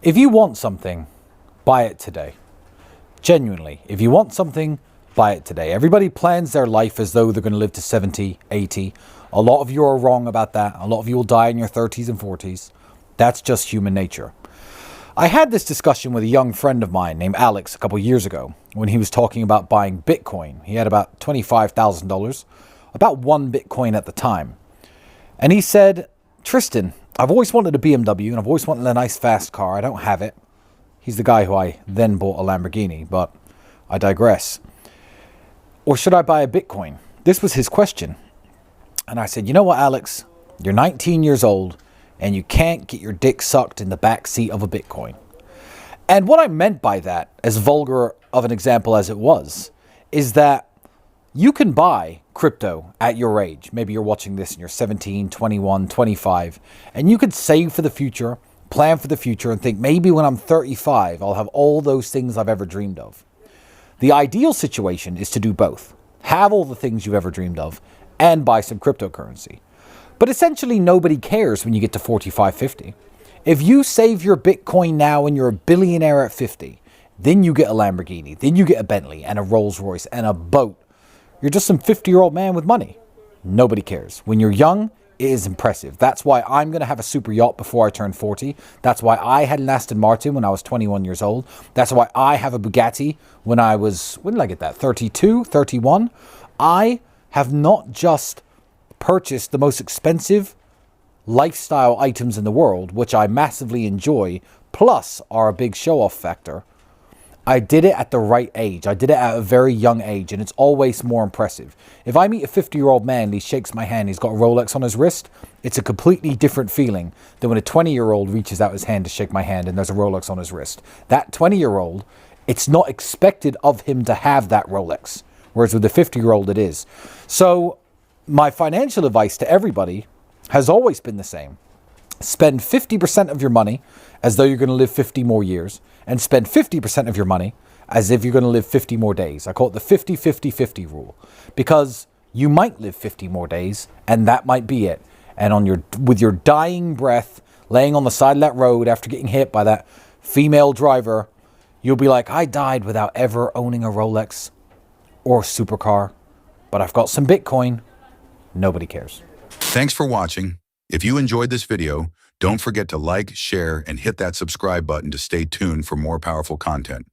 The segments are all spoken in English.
If you want something, buy it today. Genuinely, if you want something, buy it today. Everybody plans their life as though they're going to live to 70, 80. A lot of you are wrong about that. A lot of you will die in your 30s and 40s. That's just human nature. I had this discussion with a young friend of mine named Alex a couple years ago when he was talking about buying Bitcoin. He had about $25,000, about one Bitcoin at the time. And he said, Tristan, I've always wanted a BMW and I've always wanted a nice fast car. I don't have it. He's the guy who I then bought a Lamborghini, but I digress. Or should I buy a Bitcoin? This was his question. And I said, you know what, Alex? You're 19 years old and you can't get your dick sucked in the back seat of a Bitcoin. And what I meant by that, as vulgar of an example as it was, is that you can buy crypto at your age. Maybe you're watching this and you're 17, 21, 25, and you could save for the future, plan for the future, and think maybe when I'm 35, I'll have all those things I've ever dreamed of. The ideal situation is to do both. Have all the things you've ever dreamed of and buy some cryptocurrency. But essentially nobody cares when you get to 45, 50. If you save your Bitcoin now and you're a billionaire at 50, then you get a Lamborghini, then you get a Bentley and a Rolls Royce and a boat. You're just some 50-year-old man with money. Nobody cares. When you're young, it is impressive. That's why I'm going to have a super yacht before I turn 40. That's why I had an Aston Martin when I was 21 years old. That's why I have a Bugatti when I was, when did I get that? 32, 31. I have not just purchased the most expensive lifestyle items in the world, which I massively enjoy, plus are a big show-off factor. I did it at the right age. I did it at a very young age, and it's always more impressive. If I meet a 50-year-old man and he shakes my hand, he's got a Rolex on his wrist, it's a completely different feeling than when a 20-year-old reaches out his hand to shake my hand and there's a Rolex on his wrist. That 20-year-old, it's not expected of him to have that Rolex, whereas with the 50-year-old it is. So my financial advice to everybody has always been the same. Spend 50% of your money as though you're going to live 50 more years, and spend 50% of your money as if you're going to live 50 more days. I call it the 50-50-50 rule, because you might live 50 more days and that might be it. And with your dying breath, laying on the side of that road after getting hit by that female driver, you'll be like, I died without ever owning a Rolex or a supercar, but I've got some Bitcoin. Nobody cares. Thanks for watching. If you enjoyed this video, don't forget to like, share, and hit that subscribe button to stay tuned for more powerful content.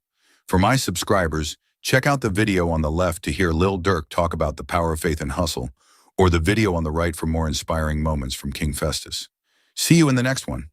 For my subscribers, check out the video on the left to hear Lil Durk talk about the power of faith and hustle, or the video on the right for more inspiring moments from King Festus. See you in the next one.